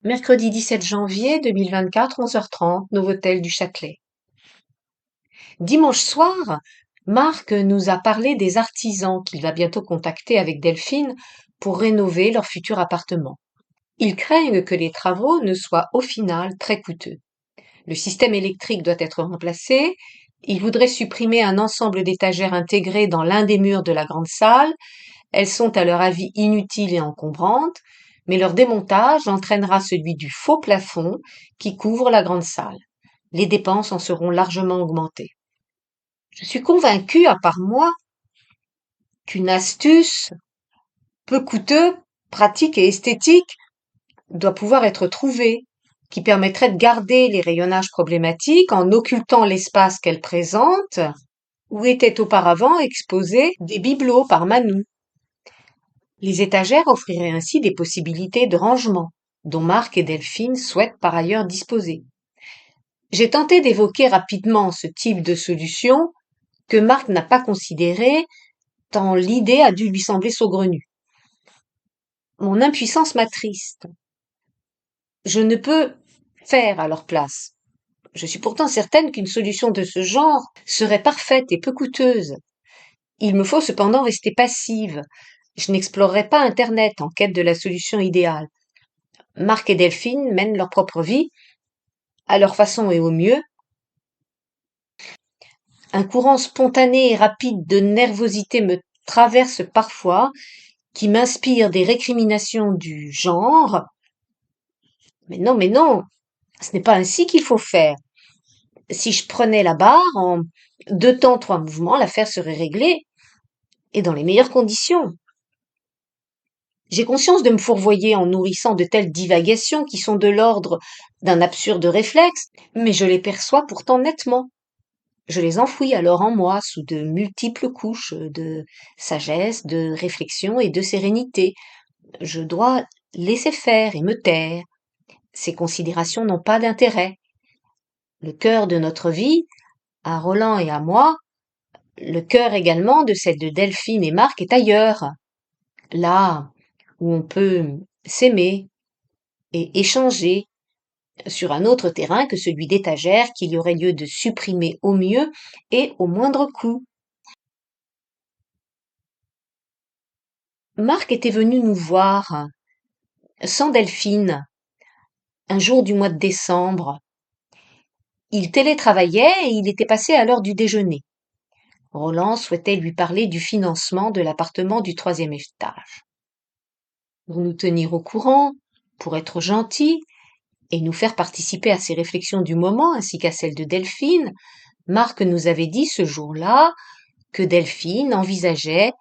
Mercredi 17 janvier 2024, 11h30, Novotel du Châtelet. Dimanche soir, Marc nous a parlé des artisans qu'il va bientôt contacter avec Delphine pour rénover leur futur appartement. Ils craignent que les travaux ne soient au final très coûteux. Le système électrique doit être remplacé. Ils voudraient supprimer un ensemble d'étagères intégrées dans l'un des murs de la grande salle. Elles sont à leur avis inutiles et encombrantes, mais leur démontage entraînera celui du faux plafond qui couvre la grande salle. Les dépenses en seront largement augmentées. Je suis convaincue, à part moi, qu'une astuce peu coûteuse, pratique et esthétique doit pouvoir être trouvée, qui permettrait de garder les rayonnages problématiques en occultant l'espace qu'elles présentent, où étaient auparavant exposés des bibelots par Manou. Les étagères offriraient ainsi des possibilités de rangement, dont Marc et Delphine souhaitent par ailleurs disposer. J'ai tenté d'évoquer rapidement ce type de solution que Marc n'a pas considéré tant l'idée a dû lui sembler saugrenue. Mon impuissance m'attriste. Je ne peux faire à leur place. Je suis pourtant certaine qu'une solution de ce genre serait parfaite et peu coûteuse. Il me faut cependant rester passive. Je n'explorerai pas Internet en quête de la solution idéale. Marc et Delphine mènent leur propre vie, à leur façon et au mieux. Un courant spontané et rapide de nervosité me traverse parfois, qui m'inspire des récriminations du genre mais non, ce n'est pas ainsi qu'il faut faire. Si je prenais la barre, en 2 temps, 3 mouvements, l'affaire serait réglée, et dans les meilleures conditions. J'ai conscience de me fourvoyer en nourrissant de telles divagations qui sont de l'ordre d'un absurde réflexe, mais je les perçois pourtant nettement. Je les enfouis alors en moi sous de multiples couches de sagesse, de réflexion et de sérénité. Je dois laisser faire et me taire. Ces considérations n'ont pas d'intérêt. Le cœur de notre vie, à Roland et à moi, le cœur également de celle de Delphine et Marc est ailleurs, là où on peut s'aimer et échanger sur un autre terrain que celui d'étagère qu'il y aurait lieu de supprimer au mieux et au moindre coût. Marc était venu nous voir, sans Delphine, un jour du mois de décembre. Il télétravaillait et il était passé à l'heure du déjeuner. Roland souhaitait lui parler du financement de l'appartement du 3e étage. Pour nous tenir au courant, pour être gentil et nous faire participer à ses réflexions du moment ainsi qu'à celles de Delphine, Marc nous avait dit ce jour-là que Delphine envisageait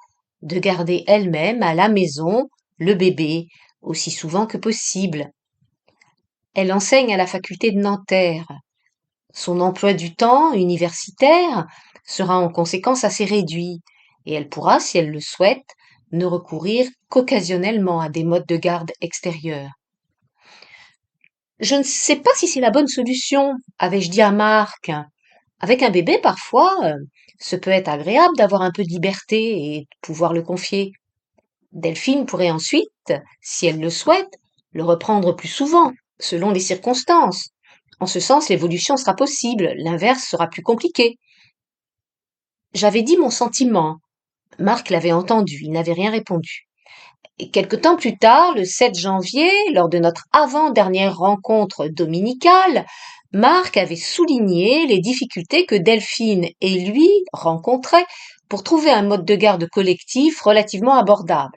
de garder elle-même à la maison le bébé aussi souvent que possible. Elle enseigne à la faculté de Nanterre. Son emploi du temps universitaire sera en conséquence assez réduit et elle pourra, si elle le souhaite, ne recourir qu'occasionnellement à des modes de garde extérieurs. Je ne sais pas si c'est la bonne solution, avais-je dit à Marc. Avec un bébé, parfois, ce peut être agréable d'avoir un peu de liberté et de pouvoir le confier. Delphine pourrait ensuite, si elle le souhaite, le reprendre plus souvent, selon les circonstances. En ce sens, l'évolution sera possible, l'inverse sera plus compliqué. J'avais dit mon sentiment. Marc l'avait entendu, il n'avait rien répondu. Et quelque temps plus tard, le 7 janvier, lors de notre avant-dernière rencontre dominicale, Marc avait souligné les difficultés que Delphine et lui rencontraient pour trouver un mode de garde collectif relativement abordable.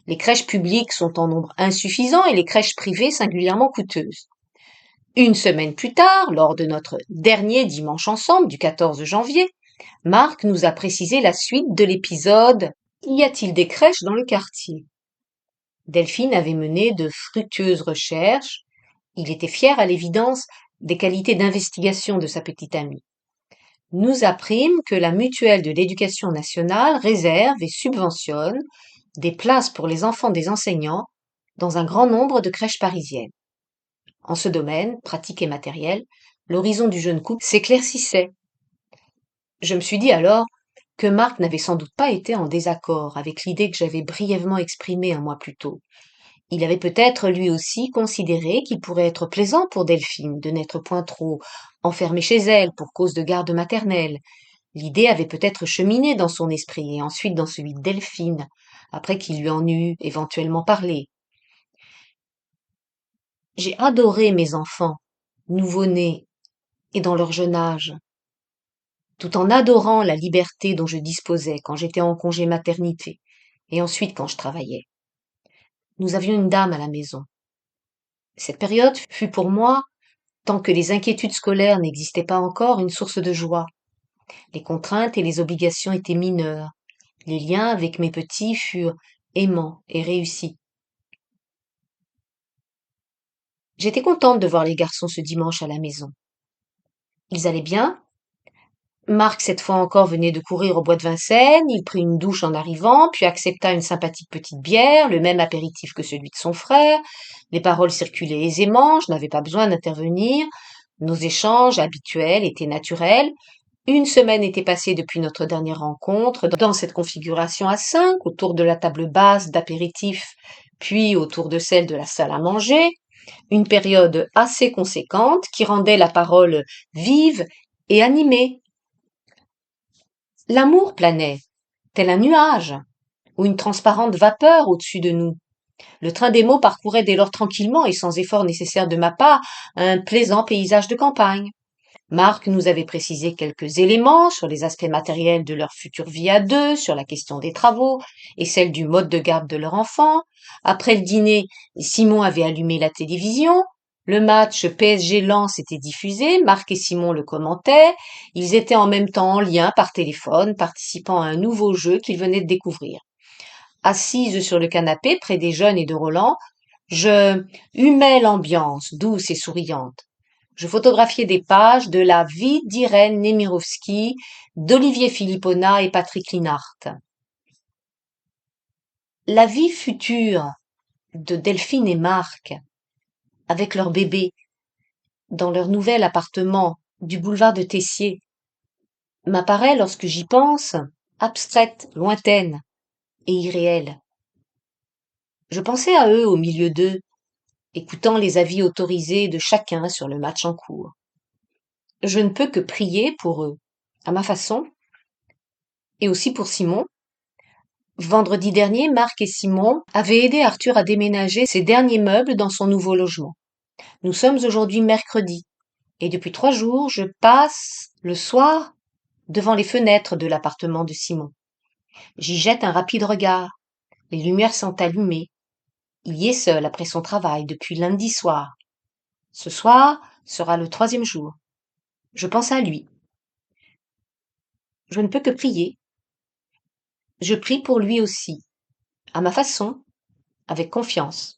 Les crèches publiques sont en nombre insuffisant et les crèches privées singulièrement coûteuses. Une semaine plus tard, lors de notre dernier dimanche ensemble du 14 janvier, Marc nous a précisé la suite de l'épisode Y a-t-il des crèches dans le quartier? Delphine avait mené de fructueuses recherches. Il était fier à l'évidence des qualités d'investigation de sa petite amie. Nous apprîmes que la mutuelle de l'éducation nationale réserve et subventionne des places pour les enfants des enseignants dans un grand nombre de crèches parisiennes. En ce domaine, pratique et matériel, l'horizon du jeune couple s'éclaircissait. Je me suis dit alors que Marc n'avait sans doute pas été en désaccord avec l'idée que j'avais brièvement exprimée un mois plus tôt. Il avait peut-être lui aussi considéré qu'il pourrait être plaisant pour Delphine de n'être point trop enfermée chez elle pour cause de garde maternelle. L'idée avait peut-être cheminé dans son esprit et ensuite dans celui de Delphine, après qu'il lui en eût éventuellement parlé. J'ai adoré mes enfants, nouveau-nés et dans leur jeune âge, tout en adorant la liberté dont je disposais quand j'étais en congé maternité et ensuite quand je travaillais. Nous avions une dame à la maison. Cette période fut pour moi, tant que les inquiétudes scolaires n'existaient pas encore, une source de joie. Les contraintes et les obligations étaient mineures. Les liens avec mes petits furent aimants et réussis. J'étais contente de voir les garçons ce dimanche à la maison. Ils allaient bien. Marc, cette fois encore, venait de courir au bois de Vincennes. Il prit une douche en arrivant, puis accepta une sympathique petite bière, le même apéritif que celui de son frère. Les paroles circulaient aisément, je n'avais pas besoin d'intervenir. Nos échanges habituels étaient naturels. Une semaine était passée depuis notre dernière rencontre, dans cette configuration à 5, autour de la table basse d'apéritif, puis autour de celle de la salle à manger. Une période assez conséquente qui rendait la parole vive et animée. L'amour planait, tel un nuage, ou une transparente vapeur au-dessus de nous. Le train des mots parcourait dès lors tranquillement et sans effort nécessaire de ma part un plaisant paysage de campagne. Marc nous avait précisé quelques éléments sur les aspects matériels de leur future vie à deux, sur la question des travaux et celle du mode de garde de leur enfant. Après le dîner, Simon avait allumé la télévision. Le match PSG-Lens était diffusé, Marc et Simon le commentaient. Ils étaient en même temps en lien par téléphone, participant à un nouveau jeu qu'ils venaient de découvrir. Assise sur le canapé, près des jeunes et de Roland, je humais l'ambiance douce et souriante. Je photographiais des pages de la vie d'Irène Nemirovsky, d'Olivier Philippona et Patrick Linhart. La vie future de Delphine et Marc, avec leur bébé, dans leur nouvel appartement du boulevard de Tessier, m'apparaît, lorsque j'y pense, abstraite, lointaine et irréelle. Je pensais à eux au milieu d'eux, écoutant les avis autorisés de chacun sur le match en cours. Je ne peux que prier pour eux, à ma façon, et aussi pour Simon. Vendredi dernier, Marc et Simon avaient aidé Arthur à déménager ses derniers meubles dans son nouveau logement. Nous sommes aujourd'hui mercredi, et depuis 3 jours, je passe le soir devant les fenêtres de l'appartement de Simon. J'y jette un rapide regard. Les lumières sont allumées. Il y est seul après son travail depuis lundi soir. Ce soir sera le 3e jour. Je pense à lui. Je ne peux que prier. Je prie pour lui aussi, à ma façon, avec confiance.